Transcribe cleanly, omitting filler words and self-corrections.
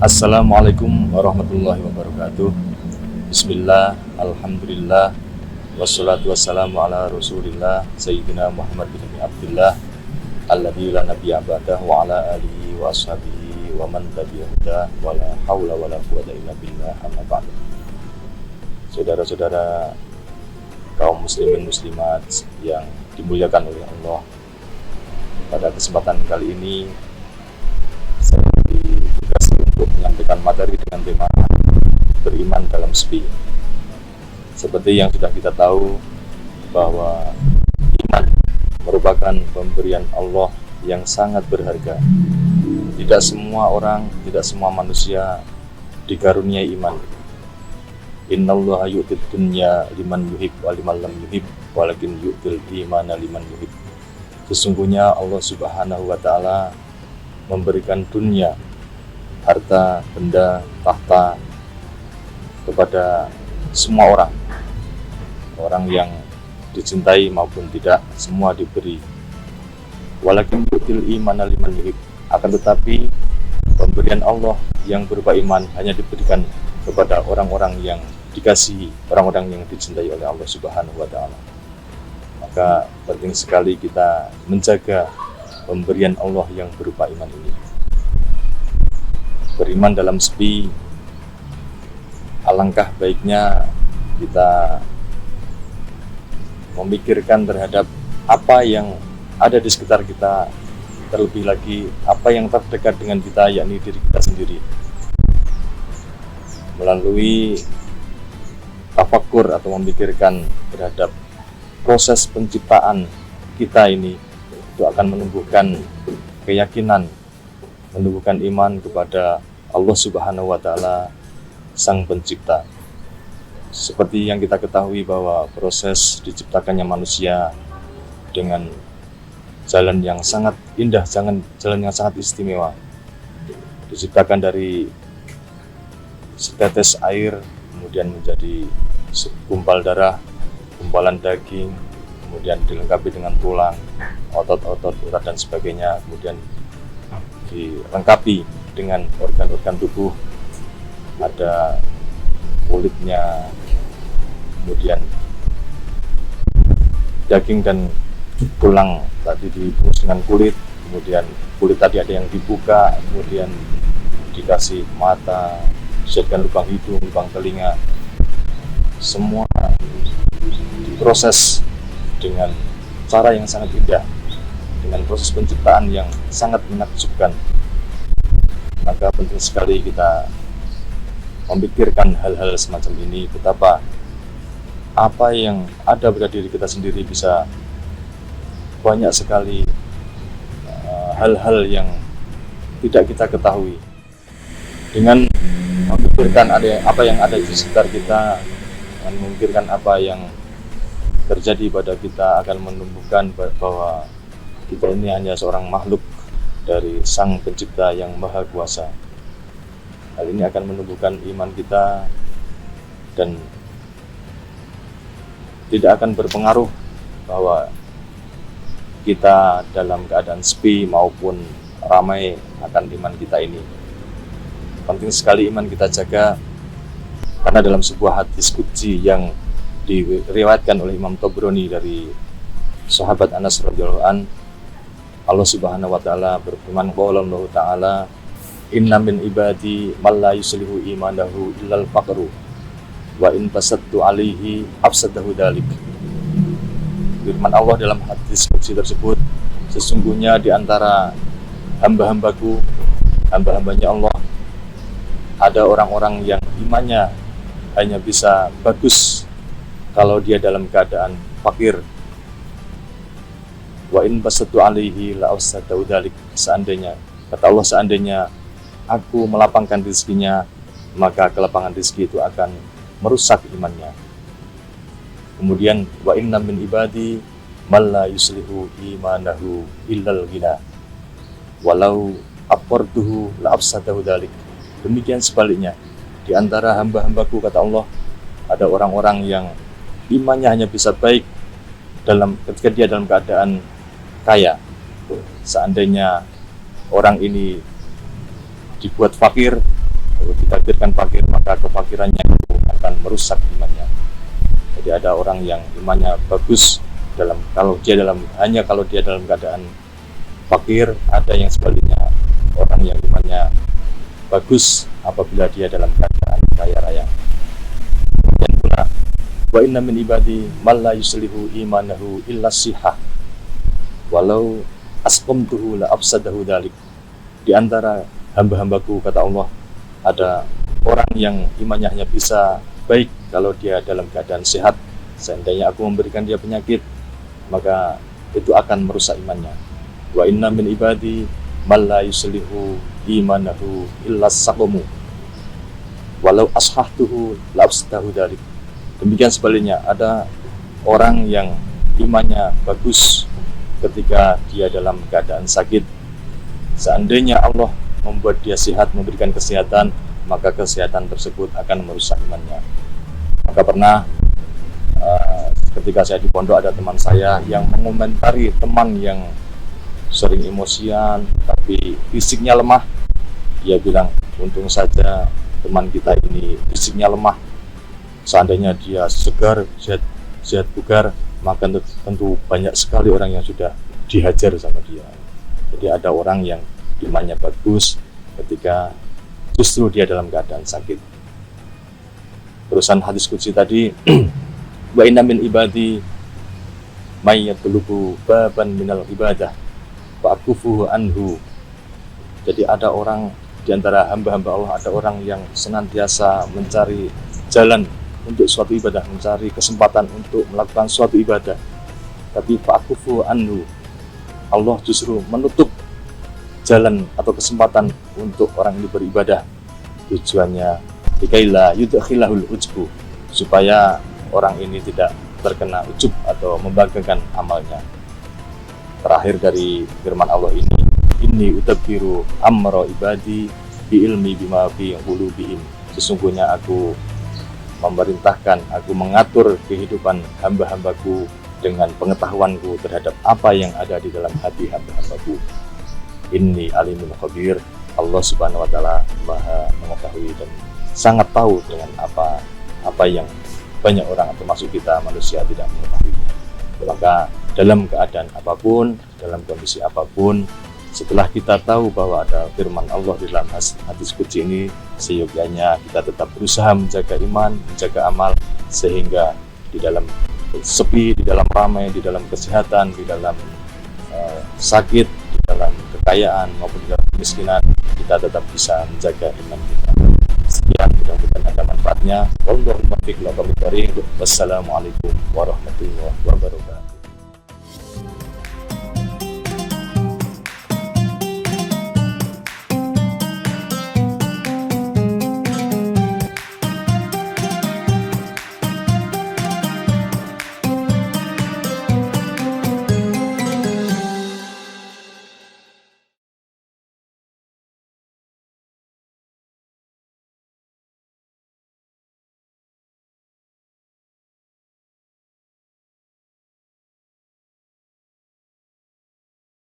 Assalamualaikum warahmatullahi wabarakatuh. Bismillah, alhamdulillah, wassalatu wassalamu ala rasulillah Sayyidina Muhammad bin Abdullah alladzi la nabiyya ba'dah wa ala alihi wa ashabihi wa man tabi'ahu wa la hawla wa la quwwata illa billah amma ba'd. Saudara-saudara kaum muslimin muslimat yang dimuliakan oleh Allah, pada kesempatan kali ini saya ditugaskan untuk menyampaikan materi dengan tema beriman dalam sepi. Seperti yang sudah kita tahu bahwa iman merupakan pemberian Allah yang sangat berharga. Tidak semua orang, tidak semua manusia dikaruniai iman. Innallaha yu'tid dunya liman yuhib wa liman lam yuhib walakin yu'til imana liman yuhib. Sesungguhnya Allah Subhanahu wa ta'ala memberikan dunia, harta, benda, tahta kepada semua orang. Orang yang dicintai maupun tidak, semua diberi. Walakin yu'til imana liman yuhib. Akan tetapi pemberian Allah yang berupa iman hanya diberikan kepada orang-orang yang dikasihi, orang-orang yang dicintai oleh Allah Subhanahu wa ta'ala. Maka penting sekali kita menjaga pemberian Allah yang berupa iman ini. Beriman dalam sepi, alangkah baiknya kita memikirkan terhadap apa yang ada di sekitar kita, terlebih lagi apa yang terdekat dengan kita, yakni diri kita sendiri. Melalui tafakur atau memikirkan terhadap proses penciptaan kita ini, itu akan menumbuhkan keyakinan, menumbuhkan iman kepada Allah Subhanahu wa ta'ala, Sang Pencipta. Seperti yang kita ketahui bahwa proses diciptakannya manusia dengan jalan yang sangat indah, jalan yang sangat istimewa. Diciptakan dari setetes air, kemudian menjadi segumpal darah, gumpalan daging, kemudian dilengkapi dengan tulang, otot-otot, urat dan sebagainya, kemudian dilengkapi dengan organ-organ tubuh, ada kulitnya, kemudian daging dan tulang tadi dibungkus dengan kulit, kemudian kulit tadi ada yang dibuka, kemudian dikasih mata, disediakan lubang hidung, lubang telinga, semua diproses dengan cara yang sangat indah, dengan proses penciptaan yang sangat menakjubkan. Maka penting sekali kita memikirkan hal-hal semacam ini, betapa apa yang ada pada diri kita sendiri bisa banyak sekali hal-hal yang tidak kita ketahui. Dengan memikirkan apa yang ada di sekitar kita, dengan memikirkan apa yang terjadi pada kita, akan menumbuhkan bahwa kita ini hanya seorang makhluk dari Sang Pencipta yang Maha Kuasa. Hal ini akan menumbuhkan iman kita dan tidak akan berpengaruh bahwa kita dalam keadaan sepi maupun ramai akan iman kita ini. Penting sekali iman kita jaga, karena dalam sebuah hadis qudsi yang diriwayatkan oleh Imam Tabrani dari sahabat Anas radhiyallahu an, Allah Subhanahu wa ta'ala berfirman, qala Allah ta'ala, inna min ibadi man la yuslihu imanahu illal faqru wa in tasattu alaihi afsadahu dalik. Firman Allah dalam hadis qudsi tersebut, sesungguhnya di antara hamba-hambaku, hamba-hambanya Allah, ada orang-orang yang imannya hanya bisa bagus kalau dia dalam keadaan fakir. Wa in basatu alaihi la afsadahu dalik. Seandainya, kata Allah, seandainya aku melapangkan rezekinya, maka kelapangan rezeki itu akan merusak imannya. Kemudian wa inna min ibadi man la yuslihu imanahu illal ghina walau aqarduhu la afsadahu dalik. Demikian sebaliknya, di antara hamba-hambaku, kata Allah, ada orang-orang yang imannya hanya bisa baik ketika dia dalam keadaan kaya. Seandainya orang ini dibuat fakir, Kalau ditakdirkan fakir, maka kefakirannya itu akan merusak imannya. Jadi ada orang yang imannya bagus kalau dia dalam keadaan fakir, ada yang sebaliknya, orang yang imannya bagus apabila dia dalam keadaan kaya raya. Kemudian pula, wa inna min ibadi man la yuslihu imanahu illa sihah walau asqamtuhu la afsadahu dzalik. Di antara hamba-hambaku, kata Allah, ada orang yang imannya hanya bisa baik kalau dia dalam keadaan sehat. Seandainya aku memberikan dia penyakit, maka itu akan merusak imannya. Wa inna min ibadi man la yuslihu imanahu illa saqamu walau ashahtuhu la afsadahu dzalik. Demikian sebaliknya, ada orang yang imannya bagus ketika dia dalam keadaan sakit. Seandainya Allah membuat dia sehat, memberikan kesehatan, maka kesehatan tersebut akan merusak imannya. Maka pernah ketika saya di pondok, ada teman saya yang mengomentari teman yang sering emosian tapi fisiknya lemah. Dia bilang, untung saja teman kita ini fisiknya lemah. Seandainya dia segar, sehat bugar, maka tentu banyak sekali orang yang sudah dihajar sama dia. Jadi ada orang yang imannya bagus ketika justru dia dalam keadaan sakit. Terusan hadis qudsi tadi, wa inna min ibadi may yatlubu baban minal ibadah wa akufuhu anhu. Jadi ada orang di antara hamba-hamba Allah, ada orang yang senantiasa mencari jalan untuk suatu ibadah, mencari kesempatan untuk melakukan suatu ibadah, tapi fa'akufuhu anhu, Allah justru menutup jalan atau kesempatan untuk orang ini beribadah. Tujuannya dikaila yudkhilahul ujbu, supaya orang ini tidak terkena ujub atau membanggakan amalnya. Terakhir dari firman Allah ini, inni utabbiru amra ibadi bi ilmi bima fi qulubihim. Sesungguhnya aku memerintahkan, aku mengatur kehidupan hamba-hambaku dengan pengetahuanku terhadap apa yang ada di dalam hati hamba-hambaku. Inni alimun khabir. Allah subhanahu wa ta'ala maha mengetahui dan sangat tahu dengan apa yang banyak orang, termasuk kita manusia, tidak mengetahuinya. Maka dalam keadaan apapun, dalam kondisi apapun, setelah kita tahu bahwa ada firman Allah di dalam hadis qudsi ini, seyogyanya kita tetap berusaha menjaga iman, menjaga amal, sehingga di dalam sepi, di dalam ramai, di dalam kesehatan, di dalam sakit, di dalam kekayaan maupun di dalam kemiskinan, kita tetap bisa menjaga iman kita. Sekian, mudah-mudahan ada manfaatnya. Wallahul muwaffiq ila aqwamit thoriq. Wassalamualaikum warahmatullahi wabarakatuh.